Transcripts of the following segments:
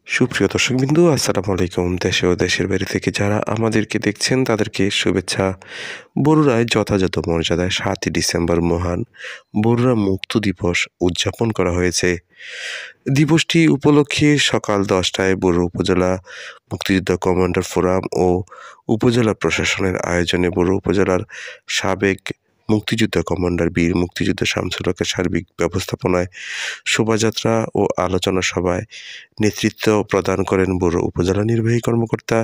সুপ্রিয় দর্শকবিন্দু, আসসালামু আলাইকুম। দেশে ও দেশের বাইরে থেকে যারা আমাদেরকে দেখছেন তাদেরকে শুভেচ্ছা। বরুড়ায় যথাযথ মর্যাদায় ৭ই ডিসেম্বর মহান বরুড়া মুক্ত দিবস উদযাপন করা হয়েছে। দিবসটি উপলক্ষে সকাল ১০টায় বরুড়া উপজেলা মুক্তিযোদ্ধা কমান্ডার ফোরাম ও উপজেলা প্রশাসনের আয়োজনে বরুড়া উপজেলার সাবেক মুক্তিযোদ্ধা কমান্ডার বীর মুক্তিযোদ্ধা শামসুল হকের সার্বিক ব্যবস্থাপনায় শোভাযাত্রা ও আলোচনা সভায় নেতৃত্ব প্রদান করেন বরুড়া উপজেলা নির্বাহী কর্মকর্তা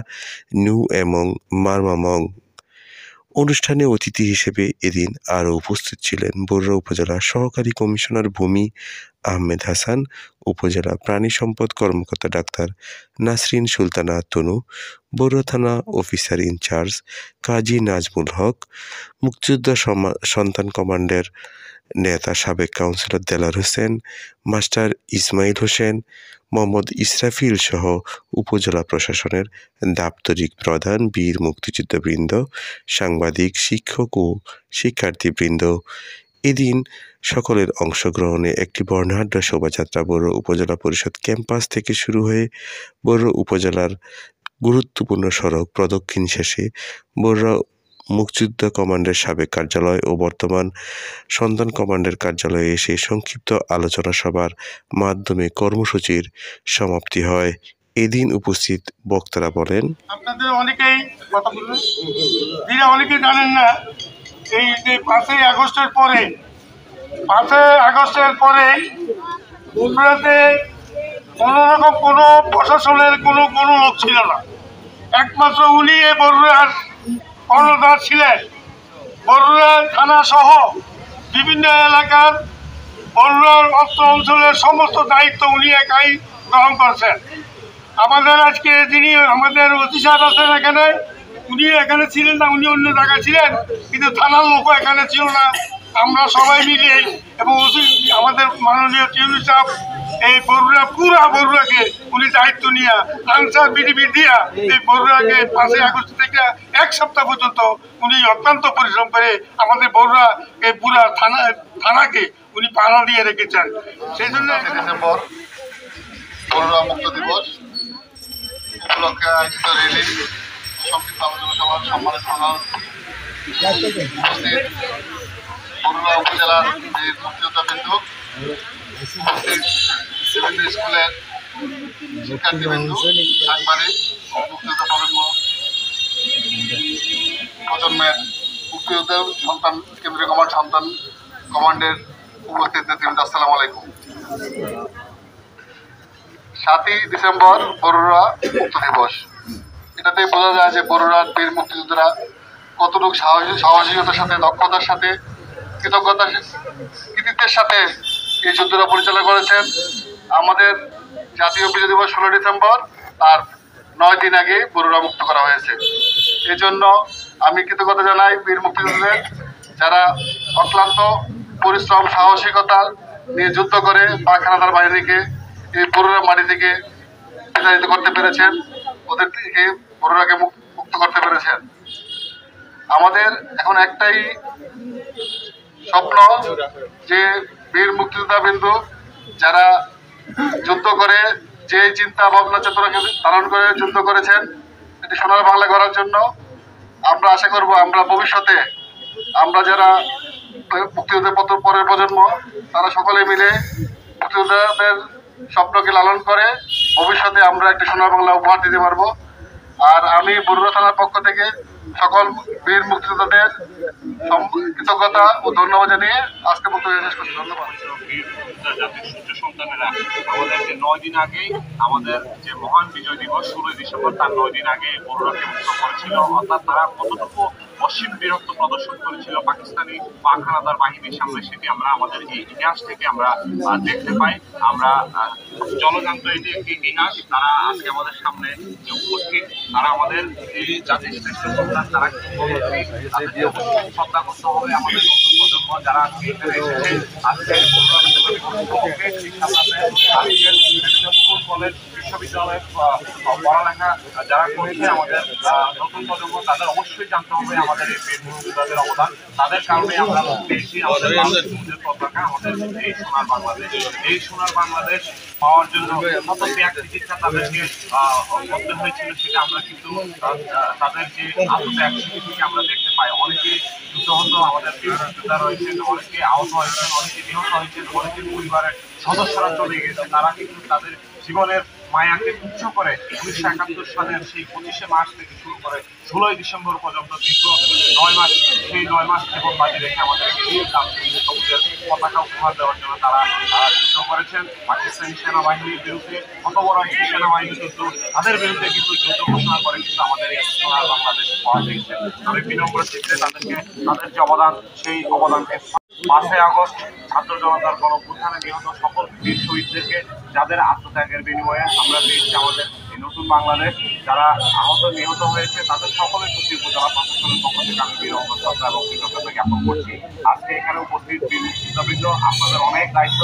নূ এবং মারমামং। অনুষ্ঠানে অতিথি হিসেবে এদিন আরও উপস্থিত ছিলেন বরুড়া উপজেলা সহকারী কমিশনার ভূমি আহমেদ হাসান, উপজেলা প্রাণী সম্পদ কর্মকর্তা ডাক্তার নাসরিন সুলতানা তনু, বরুড়া থানা অফিসার ইনচার্জ কাজী নাজমুল হক, মুক্তিযোদ্ধা সন্তান কমান্ডের নেতা সাবেক কাউন্সিলর দেলার হোসেন, মাস্টার ইসমাইল হোসেন, মোহাম্মদ ইসরাফিল সহ উপজেলা প্রশাসনের দাপ্তরিক প্রধান, বীর মুক্তিযোদ্ধাবৃন্দ, সাংবাদিক, শিক্ষক ও শিক্ষার্থীবৃন্দ। এদিন সকলের অংশগ্রহণে একটি বর্ণাঢ্য শোভাযাত্রা বরুড়া উপজেলা পরিষদ ক্যাম্পাস থেকে শুরু হয়ে বরুড়া উপজেলার গুরুত্বপূর্ণ সড়ক প্রদক্ষিণ শেষে বরুড়া মুক্তিযোদ্ধা কমান্ডের সাবেক কার্যালয় ও বর্তমান সন্তান কমান্ডের কার্যালয়ে এসে সংক্ষিপ্ত আলোচনা সভার মাধ্যমে কর্মসূচির সমাপ্তি হয়। এদিন উপস্থিত বক্তারা বলেন, আপনাদের অনেকেই কথা বলুন, যারা অনেকে জানেন না, এই যে 5ই আগস্টের পরে বগুড়াতে কোনোরকম কোনো প্রশাসনের কোনো লোক ছিল না। একমাত্র উনি এ বগুড়ার কর্ণধার ছিলেন। বগুড়া থানা সহ বিভিন্ন এলাকার বগুড়ার অত্র অঞ্চলের সমস্ত দায়িত্ব উনি একাই গ্রহণ করছেন। আমাদের আজকে যিনি আমাদের ওসি সাহেব আছেন এখানে, উনি এখানে ছিলেন না, উনি অন্য জায়গায় ছিলেন, কিন্তু থানার লোকও এখানে ছিল না। আমরা সবাই মিলে এবং ওসি আমাদের মাননীয় টিউনি সাহেব এই পুরা বগুড়াকে উনি দায়িত্ব নিয়ে আনসার বিডিবি দিয়া এই বগুড়াকে 5ই আগস্ট থেকে 1 সপ্তাহ পর্যন্ত উনি অত্যন্ত পরিশ্রম করে আমাদের বগুড়া এই পুরা থানাকে উনি পাহারা দিয়ে রেখেছেন। সেই জন্য ডিসেম্বর বরুড়া মুক্ত দিবস উপলক্ষে আয়োজিত র্যালি সংক্ষিপ্ত আলোচনা সভার সম্মানিত প্রধান উপস্থিত বরুড়া উপজেলার বীর মুক্তিযোদ্ধাবৃন্দ, উপস্থিত বিভিন্ন স্কুলের শিক্ষার্থীবৃন্দ, সাংবাদিক, মুক্তিযোদ্ধা প্রজন্মের মুক্তিযোদ্ধা সন্তান কেন্দ্রীয় কমান্ড সন্তান কমান্ডের উপস্থিত নেতৃবৃন্দ, আসসালামু আলাইকুম। 7ই ডিসেম্বর বরুড়া মুক্ত দিবস। এটাতে বোঝা যায় যে বরুড়ার বীর মুক্তিযোদ্ধারা কতটুকু সাহসিকতার সাথে, দক্ষতার সাথে, কৃতিত্বের সাথে এই যুদ্ধটা পরিচালনা করেছেন। আমাদের জাতীয় বিজয় দিবস 16 ডিসেম্বর, তার 9 দিন আগে বরুড়া মুক্ত করা হয়েছে। এই জন্য আমি কৃতজ্ঞতা জানাই বীর মুক্তিযোদ্ধাদের, যারা অক্লান্ত পরিশ্রম, সাহসিকতা নিয়ে যুদ্ধ করে পাক হানাদার বাহিনীকে এই বরুড়া মাটি থেকে বিতাড়িত করতে পেরেছেন, ওদের থেকে বরুড়াকে মুক্ত করতে পেরেছেন। আমাদের এখন একটাই স্বপ্ন যে বীর মুক্তিযোদ্ধাবৃন্দ যারা যুদ্ধ করে, যে চিন্তা ভাবনা চেতনাকে ধারণ করে যুদ্ধ করেছেন এটি সোনার বাংলা করার জন্য, আমরা আশা করব আমরা ভবিষ্যতে আমরা যারা মুক্তিযুদ্ধের পরের প্রজন্ম তারা সকলে মিলে মুক্তিযোদ্ধাদের স্বপ্নকে লালন করে ভবিষ্যতে আমরা একটা সোনার বাংলা উপহার দিতে পারবো। আর আমি বরুড়া থানার পক্ষ থেকে সকল বীর মুক্তিযোদ্ধাদের কৃতজ্ঞতা ও ধন্যবাদ জানিয়ে আজকে বক্তব্য শেষ করছি। ধন্যবাদ। জাতির সূর্য সন্তানেরা আমাদের যে 9 দিন আগে আমাদের যে মহান বিজয় দিবস 16 ডিসেম্বর, তার 9 দিন আগে বরুড়াকে মুক্ত করেছিল। অর্থাৎ তারা কতটুকু অসীম বীরত্ব প্রদর্শন করেছিল পাকিস্তানি পাক হানাদার বাহিনীর সামনে, সেটি আমরা আমাদের এই ইতিহাস থেকে আমরা দেখতে পাই। আমরা জলজান্ত এটি একটি ইতিহাস। তারা আজকে আমাদের সামনে যে উপস্থিত, তারা আমাদের এই জাতির শ্রেষ্ঠ সন্তান, তারা শ্রদ্ধা করতে হবে আমাদের নতুন প্রজন্ম যারা আজকে এখানে এসেছে। আজকে স্কুল, কলেজ, বিশ্ববিদ্যালয়ের পড়ালেখা যারা করেছে আমাদের নতুন প্রজন্ম, তাদের অবশ্যই জানতে হবে আমাদের এই বীর মুক্তিযোদ্ধাদের অবদান। তাদের কারণে আমরা পেয়েছি আমাদের পতাকা, আমাদের এই সোনার বাংলাদেশ। এই সোনার বাংলাদেশ পাওয়ার জন্য কত ত্যাগ চিকিৎসা তাদেরকে করতে হয়েছিল, সেটা আমরা কিন্তু তাদের যে আত্মত্যাগ সেটি থেকে আমরা দেখতে পাই। অনেকে যুদ্ধহত আমাদের যোদ্ধা রয়েছেন, অনেকে আহত হয়েছেন, অনেকে নিহত হয়েছেন, অনেকের পরিবারের সদস্যরা চলে গেছে। তারা কিন্তু তাদের জীবনের মায়াকে তুচ্ছ করে 1971 সালের সেই 25শে মার্চ থেকে শুরু করে 16ই ডিসেম্বর পর্যন্ত দীর্ঘ 9 মাস, সেই 9 মাস জীবন বাজি রেখে আমাদেরকে সবুজের পতাকা উপহার দেওয়ার জন্য তারা যুদ্ধ করেছেন। পাকিস্তানি সেনাবাহিনীর বিরুদ্ধে কত বড় একটি সেনাবাহিনী যুদ্ধ, তাদের বিরুদ্ধে কিন্তু যুদ্ধ ঘোষণা করে কিন্তু আমাদের এই সোনার বাংলাদেশ পাওয়া গেছে। আমি বিনম্র চিত্রে তাদেরকে তাদের যে অবদান, সেই অবদানকে 5ই আগস্ট ছাত্র জনতার গণঅভ্যুত্থানে নিহত সকল বীর শহীদদেরকে, যাদের আত্মত্যাগের বিনিময়ে আমরা পেয়েছি আমাদের এই নতুন বাংলাদেশ, যারা আহত নিহত হয়েছে তাদের সকলের প্রতি উপজেলা প্রশাসনের পক্ষ থেকে আমি বিনম্র শ্রদ্ধা এবং কৃতজ্ঞতা জ্ঞাপন করছি। আজকে এখানে উপস্থিত নেতৃবৃন্দ, আপনাদের অনেক দায়িত্ব।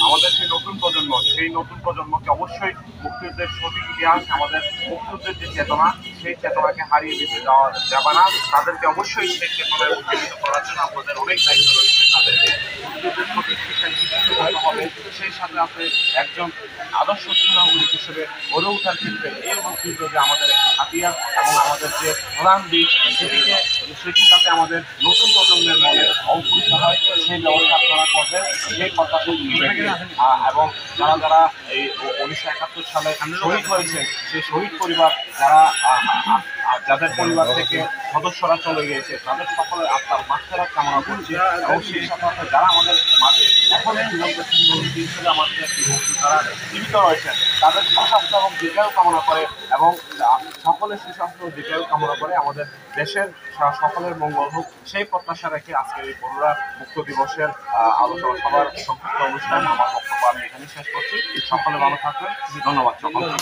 আমাদের সেই নতুন প্রজন্ম, সেই নতুন প্রজন্মকে অবশ্যই মুক্তিযুদ্ধের সঠিক ইতিহাস, আমাদের মুক্তিযুদ্ধের যে চেতনা, সেই চেতনাকে হারিয়ে দিতে দেওয়া যাবে না। তাদেরকে অবশ্যই সেই চেতনায় উজ্জীবিত করার জন্য আপনাদের অনেক দায়িত্ব রয়েছে। তাদেরকে মুক্তিযুদ্ধের সঠিক শিক্ষায় শিক্ষিত করতে হবে। সেই সাথে আছে একজন আদর্শ নাগরিক হিসেবে গড়ে ওঠার ক্ষেত্রে এই মুক্তিযুদ্ধ যে আমাদের একটি হাতিয়ার এবং আমাদের যে প্রধান দিক, সেটি যাতে আমাদের নতুন প্রজন্মের মনে অঙ্কুরিত হয়, সেই ব্যবস্থা আপনারা করবেন, সেই প্রত্যাশা এবং যারা যারা এই 1971 সালে শহীদ হয়েছে, সেই শহীদ পরিবার যাদের পরিবার থেকে সদস্যরা চলে গিয়েছে, তাদের সকলের আত্মার মাগফিরাত কামনা করছি। এবং সেই সাথে যারা আমাদের মাঝে এখন হিসেবে আমাদের তারা জীবিত রয়েছেন, তাদের সুস্বাস্থ্য এবং দীর্ঘায়ু কামনা করে এবং সকলের সুস্বাস্থ্য ও দীর্ঘায়ু কামনা করে আমাদের দেশের সকলের মঙ্গল হোক, সেই প্রত্যাশা রেখে আজকের এই বরুড়া মুক্ত দিবসের আলোচনা সভার সংক্ষিপ্ত অনুষ্ঠান আমার বক্তব্য আমি এখানে শেষ করছি। সকলে ভালো থাকবেন, ধন্যবাদ সকলকে।